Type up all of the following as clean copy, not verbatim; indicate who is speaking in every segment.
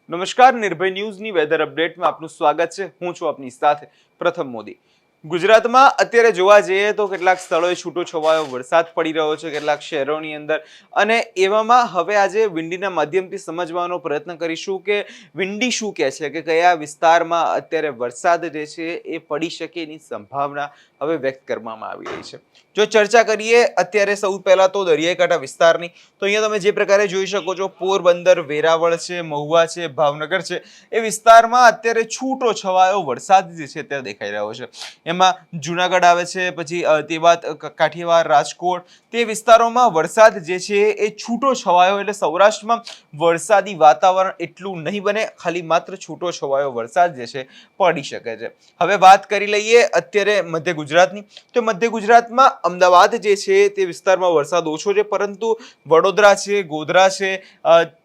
Speaker 1: નમસ્કાર, નિર્ભય ન્યૂઝની વેધર અપડેટમાં આપનું સ્વાગત છે। હું છું આપની સાથે પ્રથમ મોદી। ગુજરાતમાં અત્યારે જોવા જઈએ તો કેટલાક સ્થળોએ છૂટોછવાયો વરસાદ પડી રહ્યો છે કેટલાક શહેરોની અંદર, અને એવામાં હવે આજે વિંડીના માધ્યમથી સમજવાનો પ્રયત્ન કરીશું કે વિંડી શું કહે છે, કે કયા વિસ્તારમાં અત્યારે વરસાદ જે છે એ પડી શકે એની સંભાવના હવે વ્યક્ત કરવામાં આવી રહી છે। જો ચર્ચા કરીએ અત્યારે સૌ પહેલા તો દરિયાઈ કાંઠા વિસ્તારની, તો અહીંયા તમે જે પ્રકારે જોઈ શકો છો પોરબંદર, વેરાવળ છે, મહુવા છે, ભાવનગર છે, એ વિસ્તારમાં અત્યારે છૂટો છવાયો વરસાદ જે છે તે દેખાઈ રહ્યો છે। એમાં જુનાગઢ આવે છે, પછી તે બાદ કાઠિયાવાડ, રાજકોટ, તે વિસ્તારોમાં વરસાદ જે છે એ છૂટો છવાયો, એટલે સૌરાષ્ટ્રમાં વરસાદી વાતાવરણ એટલું નહીં બને, ખાલી માત્ર છૂટો છવાયો વરસાદ જે છે પડી શકે છે। હવે વાત કરી લઈએ અત્યારે મધ્ય ગુજરાતની, તો મધ્ય ગુજરાતમાં અમદાવાદ જે છે તે વિસ્તારમાં વરસાદ ઓછો છે, પરંતુ વડોદરા છે, ગોધરા છે,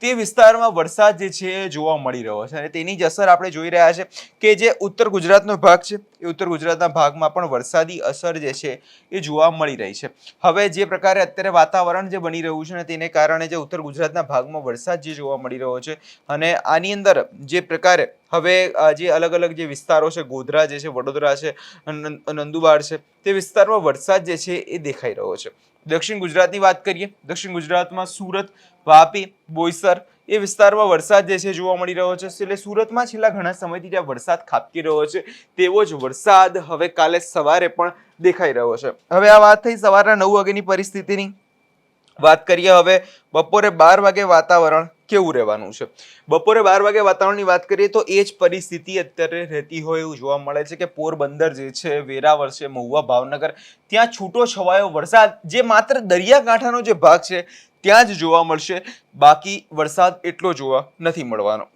Speaker 1: તે વિસ્તારમાં વરસાદ જે છે જોવા મળી રહ્યો છે, અને તેની જ અસર આપણે જોઈ રહ્યા છે કે જે ઉત્તર ગુજરાતનો ભાગ છે એ ઉત્તર ગુજરાતના ભાગમાં પણ વરસાદી અસર જે છે એ જોવા મળી રહી છે। હવે જે પ્રકારે અત્યારે વાતાવરણ જે બની રહ્યું છે ને તેને કારણે જે ઉત્તર ગુજરાતના ભાગમાં વરસાદ જે જોવા મળી રહ્યો છે, અને આની અંદર જે પ્રકારે હવે જે અલગ અલગ જે વિસ્તારો છે, ગોધરા જે છે, વડોદરા છે, નંદુબાર છે, તે વિસ્તારમાં વરસાદ જે છે એ દેખાઈ રહ્યો છે। દક્ષિણ ગુજરાતની વાત કરીએ, દક્ષિણ ગુજરાતમાં સુરત, વાપી, બોઈસર એ વિસ્તારમાં વરસાદ જે છે જોવા મળી રહ્યો છે, એટલે સુરતમાં છેલ્લા ઘણા સમયથી જ્યાં વરસાદ ખાબકી રહ્યો છે તેવો જ વરસાદ હવે કાલે સવારે પણ દેખાઈ રહ્યો છે। હવે આ વાત થઈ સવારના 9 વાગ્યાની પરિસ્થિતિની। વાત કરીએ હવે બપોરે 12 વાગે વાતાવરણ કેવું રહેવાનું છે। બપોરે 12 વાગે વાતાવરણની વાત કરીએ તો એ જ પરિસ્થિતિ અત્યારે રહેતી હોય એવું જોવા મળે છે કે પોરબંદર જે છે, વેરાવળ છે, મહુવા, ભાવનગર, ત્યાં છૂટો છવાયો વરસાદ જે માત્ર દરિયાકાંઠાનો જે ભાગ છે ત્યાં જ જોવા મળશે, બાકી વરસાદ એટલો જોવા નથી મળવાનો।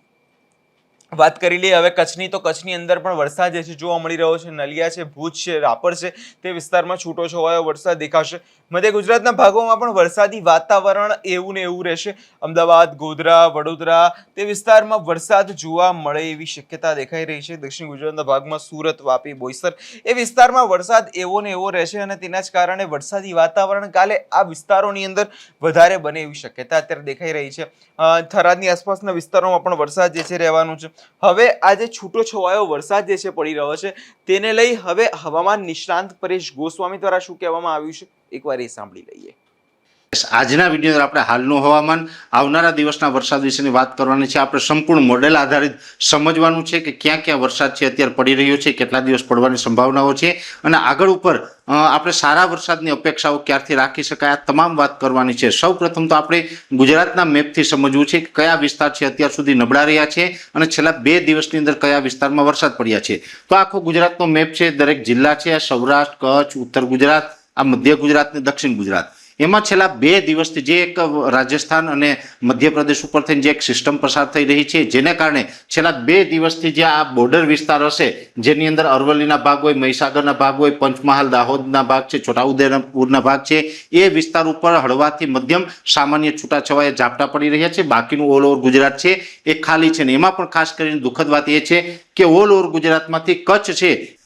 Speaker 1: વાત કરી લઈએ હવે કચ્છની, તો કચ્છની અંદર પણ વરસાદ જે છે જોવા મળી રહ્યો છે। નલિયા છે, ભુજ છે, રાપર છે, તે વિસ્તારમાં છૂટો છવાયો વરસાદ દેખાશે। મધ્ય ગુજરાતના ભાગોમાં પણ વરસાદી વાતાવરણ એવું ને એવું રહેશે। અમદાવાદ, ગોધરા, વડોદરા, તે વિસ્તારમાં વરસાદ જોવા મળે એવી શક્યતા દેખાઈ રહી છે। દક્ષિણ ગુજરાતના ભાગમાં સુરત, વાપી, બોઈસર એ વિસ્તારમાં વરસાદ એવો ને એવો રહેશે, અને તેના જ કારણે વરસાદી વાતાવરણ કાલે આ વિસ્તારોની અંદર વધારે બને એવી શક્યતા અત્યારે દેખાઈ રહી છે। થરાદની આસપાસના વિસ્તારોમાં પણ વરસાદ જે છે રહેવાનું છે। હવે આજે છૂટો છવાયો વરસાદ જે છે પડી રહ્યો છે, તેને લઈ હવે હવામાન નિષ્ણાંત પરેશ ગોસ્વામી દ્વારા શું કહેવામાં આવ્યું છે એકવાર એ સાંભળી લઈએ।
Speaker 2: આજના વિડીયો આપણે હાલનું હવામાન, આવનારા દિવસના વરસાદ વિશેની વાત કરવાની છે। આપણે સંપૂર્ણ મોડેલ આધારિત સમજવાનું છે કે ક્યાં ક્યાં વરસાદ છે અત્યારે પડી રહ્યો છે, કેટલા દિવસ પડવાની સંભાવનાઓ છે, અને આગળ ઉપર આપણે સારા વરસાદની અપેક્ષાઓ ક્યારથી રાખી શકાય, આ તમામ વાત કરવાની છે। સૌ પ્રથમ તો આપણે ગુજરાતના મેપથી સમજવું છે કે કયા વિસ્તાર છે અત્યાર સુધી નબળા રહ્યા છે, અને છેલ્લા 2 દિવસની અંદર કયા વિસ્તારમાં વરસાદ પડ્યા છે। તો આખો ગુજરાતનો મેપ છે, દરેક જિલ્લા છે, સૌરાષ્ટ્ર, કચ્છ, ઉત્તર ગુજરાત, આ મધ્ય ગુજરાત ને દક્ષિણ ગુજરાત, એમાં છેલ્લા 2 દિવસથી જે એક રાજસ્થાન અને મધ્યપ્રદેશ ઉપર થઈને જે એક સિસ્ટમ પસાર થઈ રહી છે, જેને કારણે છેલ્લા 2 દિવસથી જે આ બોર્ડર વિસ્તાર હશે, જેની અંદર અરવલ્લીના ભાગ હોય, મહીસાગરના ભાગ હોય, પંચમહાલ, દાહોદના ભાગ છે, છોટાઉદેપુરના ભાગ છે, એ વિસ્તાર ઉપર હળવાથી મધ્યમ સામાન્ય છૂટાછવાયા ઝાપટા પડી રહ્યા છે। બાકીનું ઓલ ઓવર ગુજરાત છે એ ખાલી છે, ને એમાં પણ ખાસ કરીને દુઃખદ વાત એ છે કે ઓલ ઓવર ગુજરાતમાંથી કચ્છ છે,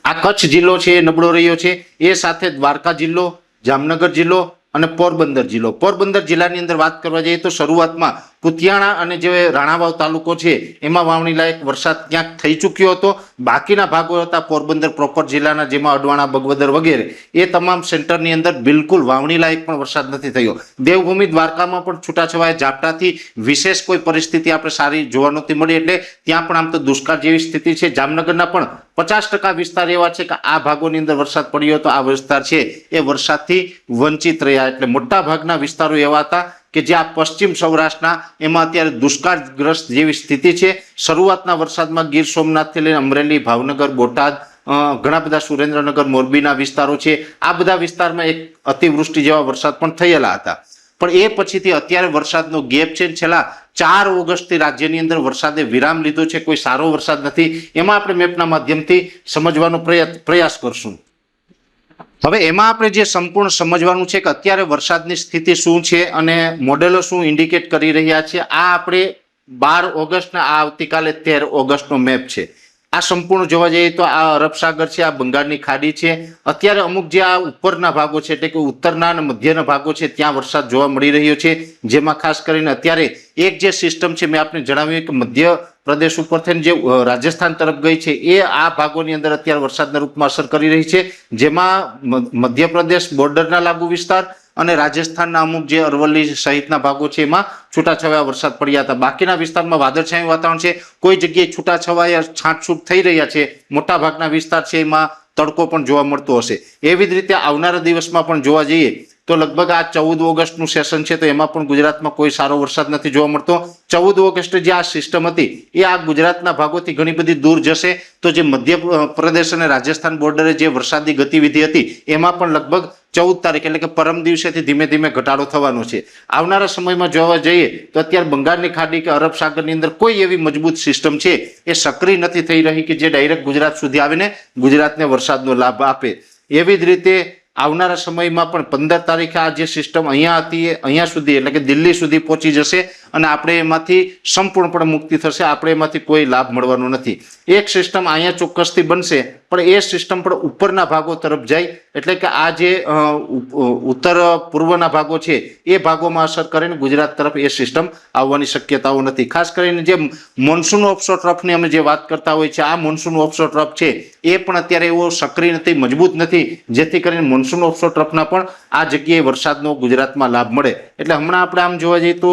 Speaker 2: આ કચ્છ જિલ્લો છે એ નબળો રહ્યો છે। એ સાથે દ્વારકા જિલ્લો, જામનગર જિલ્લો અને પોરબંદર જિલ્લો, પોરબંદર જિલ્લાની અંદર વાત કરવા જઈએ તો શરૂઆતમાં કુતિયાણા અને જે રાણાવાવ તાલુકો છે એમાં વાવણી લાયક વરસાદ ક્યાંક થઈ ચૂક્યો હતો। બાકીના ભાગો હતા પોરબંદર પ્રોપર જિલ્લાના, જેમાં અડવાણા, બગવદર વગેરે, એ તમામ સેન્ટરની અંદર બિલકુલ વાવણી લાયક પણ વરસાદ નથી થયો। દેવભૂમિ દ્વારકામાં પણ છૂટાછવાયા ઝાપટાથી વિશેષ કોઈ પરિસ્થિતિ આપણે સારી જોવા નહોતી મળી, એટલે ત્યાં પણ આમ તો દુષ્કાળ જેવી સ્થિતિ છે। જામનગરના પણ 50% વિસ્તાર એવા છે કે આ ભાગોની અંદર વરસાદ પડ્યો હતો, આ વિસ્તાર છે એ વરસાદથી વંચિત રહ્યા, એટલે મોટા ભાગના વિસ્તારો એવા હતા કે જે આ પશ્ચિમ સૌરાષ્ટ્રના, એમાં અત્યારે દુષ્કાળગ્રસ્ત જેવી સ્થિતિ છે। શરૂઆતના વરસાદમાં ગીર સોમનાથથી લઈને અમરેલી, ભાવનગર, બોટાદ, ઘણા બધા સુરેન્દ્રનગર, મોરબીના વિસ્તારો છે, આ બધા વિસ્તારમાં એક અતિવૃષ્ટિ જેવા વરસાદ પણ થયેલા હતા। પણ એ પછીથી અત્યારે વરસાદનો ગેપ છે, છેલ્લા 4 ઓગસ્ટથી રાજ્યની અંદર વરસાદે વિરામ લીધો છે, કોઈ સારો વરસાદ નથી। એમાં આપણે મેપના માધ્યમથી સમજવાનો પ્રયાસ કરશું। હવે એમાં આપણે જે સંપૂર્ણ સમજવાનું છે કે અત્યારે વરસાદની સ્થિતિ શું છે અને મોડેલો શું ઇન્ડિકેટ કરી રહ્યા છે, આ આપણે 12 ઓગસ્ટના આવતીકાલે 13 ઓગસ્ટનો મેપ છે। આ સંપૂર્ણ જોવા જઈએ તો આ અરબ સાગર છે, આ બંગાળની ખાડી છે. અત્યારે અમુક જે આ ઉપરના ભાગો છે એટલે કે ઉત્તરના અને મધ્યના ભાગો છે ત્યાં વરસાદ જોવા મળી રહ્યો છે. જેમાં ખાસ કરીને અત્યારે એક જે સિસ્ટમ છે મેં આપને જણાવ્યું કે મધ્ય પ્રદેશ ઉપર થઈને જે રાજસ્થાન તરફ ગઈ છે એ આ ભાગોની અંદર અત્યારે વરસાદના રૂપમાં અસર કરી રહી છે. જેમાં મધ્યપ્રદેશ બોર્ડરના લાગુ વિસ્તાર અને રાજસ્થાનના અમુક જે અરવલ્લી સહિતના ભાગો છે એમાં છૂટાછવાયા વરસાદ પડ્યા હતા. બાકીના વિસ્તારમાં વાદળછાયું વાતાવરણ છે. કોઈ જગ્યાએ છૂટાછવાયા છાંટછૂટ થઈ રહ્યા છે. મોટા ભાગના વિસ્તાર છે એમાં તડકો પણ જોવા મળતો હશે. એવી જ રીતે આવનારા દિવસમાં પણ જોવા જઈએ તો લગભગ આ 14 ઓગસ્ટનું સેશન છે તો એમાં પણ ગુજરાતમાં કોઈ સારો વરસાદ નથી જોવા મળતો. 14 ઓગસ્ટે જે આ સિસ્ટમ હતી એ આ ગુજરાતના ભાગોથી ઘણી બધી દૂર જશે તો જે મધ્ય પ્રદેશ અને રાજસ્થાન બોર્ડરે જે વરસાદી ગતિવિધિ હતી એમાં પણ લગભગ 14 તારીખ એટલે કે પરમ દિવસેથી ધીમે ધીમે ઘટાડો થવાનો છે. આવનારા સમયમાં જોવા જઈએ તો અત્યારે બંગાળની ખાડી કે અરબ સાગરની અંદર કોઈ એવી મજબૂત સિસ્ટમ છે એ સક્રિય નથી થઈ રહી કે જે ડાયરેક્ટ ગુજરાત સુધી આવીને ગુજરાતને વરસાદનો લાભ આપે. એવી જ રીતે આવનારા સમયમાં પણ 15 તારીખે આ જે સિસ્ટમ અહીંયા હતી એ અહીંયા સુધી એટલે કે દિલ્હી સુધી પહોંચી જશે અને આપણે એમાંથી સંપૂર્ણપણે મુક્તિ થશે. આપણે એમાંથી કોઈ લાભ મળવાનો નથી. એક સિસ્ટમ અહીંયા ચોક્કસથી બનશે પણ એ સિસ્ટમ પણ ઉપરના ભાગો તરફ જાય એટલે કે આ જે ઉત્તર પૂર્વના ભાગો છે એ ભાગોમાં અસર કરીને ગુજરાત તરફ એ સિસ્ટમ આવવાની શક્યતાઓ નથી. ખાસ કરીને જે મોન્સૂન ઓફશોર ટ્રફની અમે જે વાત કરતા હોય છે આ મોન્સૂન ઓફશોર ટ્રફ છે એ પણ અત્યારે એવો સક્રિય નથી, મજબૂત નથી જેથી કરીને મોન્સૂન ઓફશોર ટ્રફના પણ આ જગ્યાએ વરસાદનો ગુજરાતમાં લાભ મળે. એટલે હમણાં આપણે આમ જોવા જઈએ તો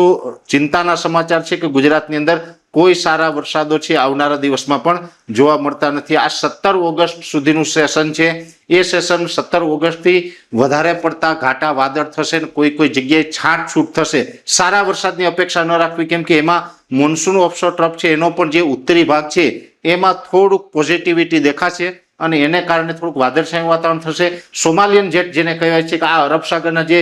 Speaker 2: ચિંતાના સમાચાર છે કે ગુજરાતની અંદર કોઈ સારા વરસાદો છે આવનારા દિવસમાં પણ જોવા મળતા નથી. આ 17 ઓગસ્ટ સુધીનું સેશન છે એ સેશન 17 ઓગસ્ટથી વધારે પડતા ઘાટા વાદળ થશે ને કોઈ જગ્યાએ છાંટછૂટ થશે. સારા વરસાદની અપેક્ષા ન રાખવી કેમ કે એમાં મોન્સૂન ઓફશોર ટ્રફ છે એનો પણ જે ઉત્તરી ભાગ છે એમાં થોડુંક પોઝિટિવિટી દેખાશે અને એને કારણે થોડુંક વાદળછાયું વાતાવરણ થશે. સોમાલિયન જેટ જેને કહેવાય છે કે આ અરબ સાગરના જે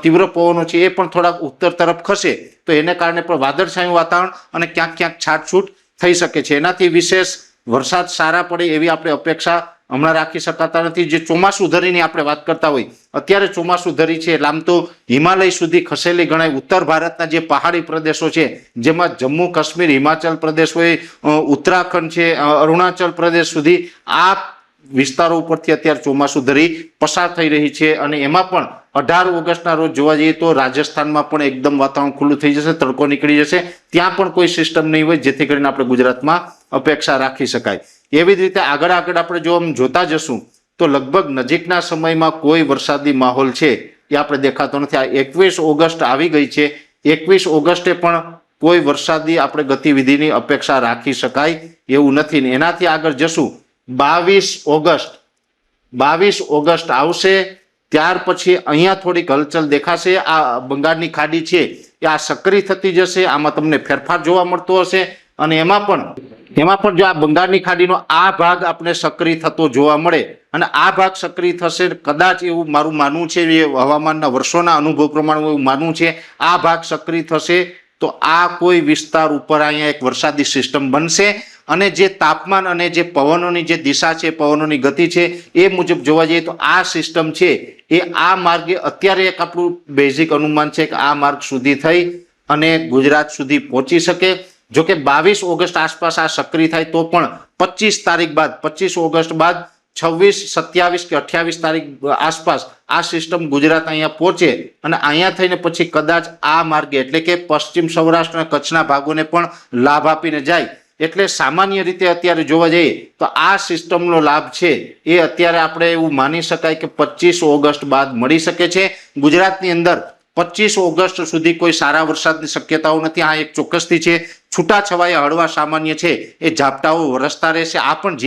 Speaker 2: તીવ્ર પવનો છે એ પણ થોડાક ઉત્તર તરફ ખસે તો એને કારણે પણ વાદળછાયું વાતાવરણ અને ક્યાંક ક્યાંક છાંટછૂટ થઈ શકે છે. એનાથી વિશેષ વરસાદ સારા પડે એવી આપણે અપેક્ષા હમણાં રાખી શકાતા નથી. જે ચોમાસું ધરીની આપણે વાત કરતા હોય અત્યારે ચોમાસું ધરી છે એટલે આમ તો હિમાલય સુધી ખસેલી ગણાય. ઉત્તર ભારતના જે પહાડી પ્રદેશો છે જેમાં જમ્મુ કાશ્મીર, હિમાચલ પ્રદેશ હોય, ઉત્તરાખંડ છે, અરુણાચલ પ્રદેશ સુધી આ વિસ્તારો ઉપરથી અત્યારે ચોમાસું ધરી પસાર થઈ રહી છે અને એમાં પણ 18 ઓગસ્ટના રોજ જોવા જઈએ તો રાજસ્થાનમાં પણ એકદમ વાતાવરણ ખુલ્લું થઈ જશે, તડકો નીકળી જશે. ત્યાં પણ કોઈ સિસ્ટમ નહીં હોય જેથી કરીને આપણે ગુજરાતમાં અપેક્ષા રાખી શકાય. એવી જ રીતે આગળ આપણે જો જોતા જશું તો લગભગ નજીકના સમયમાં કોઈ વરસાદી માહોલ છે એ આપણે દેખાતો નથી. આ 21 ઓગસ્ટ આવી ગઈ છે. 21 ઓગસ્ટે પણ કોઈ વરસાદી આપણે ગતિવિધિની અપેક્ષા રાખી શકાય એવું નથી. ને એનાથી આગળ જશું 22 ઓગસ્ટ આવશે ત્યાર પછી અહીંયા થોડીક હલચલ દેખાશે. આ બંગાળની ખાડી છે એ આ સક્રિય થતી જશે. આમાં તમને ફેરફાર જોવા મળતો હશે અને એમાં પણ જો આ બંગાળની ખાડીનો આ ભાગ આપણે સક્રિય થતો જોવા મળે અને આ ભાગ સક્રિય થશે કદાચ એવું મારું માનવું છે, એ હવામાનના વર્ષોના અનુભવ પ્રમાણે એવું માનવું છે, આ ભાગ સક્રિય થશે તો આ કોઈ વિસ્તાર ઉપર અહીંયા એક વરસાદી સિસ્ટમ બનશે અને જે તાપમાન અને જે પવનોની જે દિશા છે, પવનોની ગતિ છે એ મુજબ જોવા જઈએ તો આ સિસ્ટમ છે એ આ માર્ગે અત્યારે એક આપણું બેઝિક અનુમાન છે કે આ માર્ગ સુધી થઈ અને ગુજરાત સુધી પહોંચી શકે. જો કે 22 ઓગસ્ટ આસપાસ આ સક્રિય થાય તો પણ 25 તારીખ બાદ 25 ઓગસ્ટ બાદ 26, 27 કે 28 તારીખ આસપાસ આ સિસ્ટમ ગુજરાત અહીંયા પહોંચે અને અહીંયા થઈને પછી કદાચ આ માર્ગે એટલે કે પશ્ચિમ સૌરાષ્ટ્ર અને કચ્છના ભાગોને પણ લાભ આપીને જાય. એટલે સામાન્ય રીતે અત્યારે જોવા જઈએ તો આ સિસ્ટમનો લાભ છે એ અત્યારે આપણે એવું માની શકાય કે 25 ઓગસ્ટ બાદ મળી શકે છે. ગુજરાતની અંદર 25 ઓગસ્ટ સુધી કોઈ સારા વરસાદની શક્યતાઓ નથી. આ એક ચોક્કસથી છે. છૂટાછવાયા હળવા સામાન્ય છે એ ઝાપટાઓ વરસતા રહેશે. આ પણ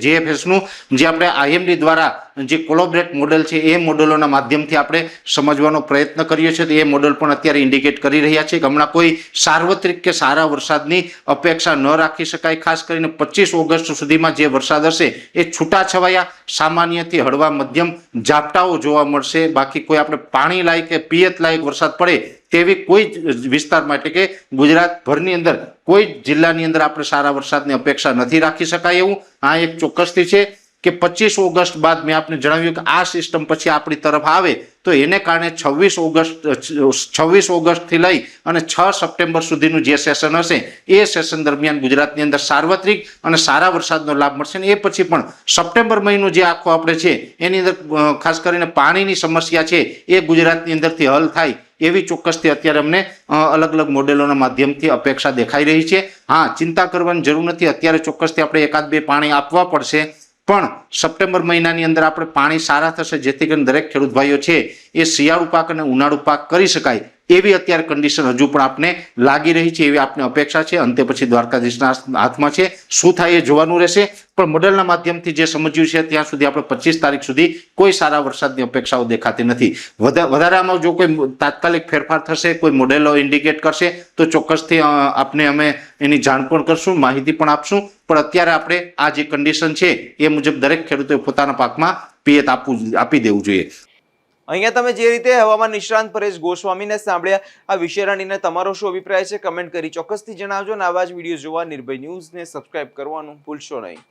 Speaker 2: જેએફએસનું જે આપણે આઈએમડી દ્વારા જે કોલોબરેટ મોડેલ છે એ મોડેલોના માધ્યમથી આપણે સમજવાનો પ્રયત્ન કરીએ છીએ તો એ મોડેલ પણ અત્યારે ઇન્ડિકેટ કરી રહ્યા છે કે હમણાં કોઈ સાર્વત્રિક કે સારા વરસાદની અપેક્ષા ન રાખી શકાય. ખાસ કરીને 25 ઓગસ્ટ સુધીમાં જે વરસાદ હશે એ છૂટાછવાયા સામાન્યથી હળવા મધ્યમ ઝાપટાઓ જોવા મળશે. બાકી કોઈ આપણે પાણી લાયક કે પિયત લાયક વરસાદ પડે તેવી કોઈ વિસ્તારમાં એટલે કે ગુજરાત ભરની અંદર કોઈ જિલ્લાની અંદર આપણે સારા વરસાદની અપેક્ષા નથી રાખી શકાય એવું. આ એક ચોક્કસથી છે કે 25 ઓગસ્ટ બાદ મેં આપને જણાવ્યું કે આ સિસ્ટમ પછી આપણી તરફ આવે તો એને કારણે 26 ઓગસ્ટથી લઈ અને 6 સપ્ટેમ્બર સુધીનું જે સેશન હશે એ સેશન દરમિયાન ગુજરાતની અંદર સાર્વત્રિક અને સારા વરસાદનો લાભ મળશે અને એ પછી પણ સપ્ટેમ્બર મહિનો જે આખો આપણે છે એની અંદર ખાસ કરીને પાણીની સમસ્યા છે એ ગુજરાતની અંદરથી હલ થાય એવી ચોક્કસથી અત્યારે અમને અલગ અલગ મોડેલોના માધ્યમથી અપેક્ષા દેખાઈ રહી છે. હા, ચિંતા કરવાની જરૂર નથી. અત્યારે ચોક્કસથી આપણે એકાદ બે પાણી આપવા પડશે, પણ સપ્ટેમ્બર મહિનાની અંદર આપણે પાણી સારા થશે જેથી કરીને દરેક ખેડૂત ભાઈઓ છે એ શિયાળુ પાક અને ઉનાળુ પાક કરી શકાય એવી અત્યારે કન્ડિશન હજુ પણ આપને લાગી રહી છે એવી આપને અપેક્ષા છે. અંતે પછી દ્વારકાધીશના હાથમાં છે, શું થાય એ જોવાનું રહેશે. પણ મોડેલના માધ્યમથી જે સમજ્યું છે ત્યાં સુધી આપણે 25 તારીખ સુધી કોઈ સારા વરસાદની અપેક્ષાઓ દેખાતી નથી. વધારે આમાં જો કોઈ તાત્કાલિક ફેરફાર થશે, કોઈ મોડેલો ઇન્ડિકેટ કરશે તો ચોક્કસથી આપને અમે એની જાણ પણ કરશું, માહિતી પણ આપશું. પણ અત્યારે આપણે આ જે કન્ડિશન છે એ મુજબ દરેક ખેડૂતોએ પોતાના પાકમાં પિયત આપી દેવું જોઈએ.
Speaker 1: અહીંયા તમે જે રીતે હવામાન નિષ્ણાંત પરેશ ગોસ્વામીને સાંભળ્યા, આ વિષયને તમારો શું અભિપ્રાય છે કમેન્ટ કરી ચોક્કસથી જણાવજો. અને આવા જ વિડીયો જોવા નિર્ભય ન્યૂઝને સબસ્ક્રાઇબ કરવાનું ભૂલશો નહીં.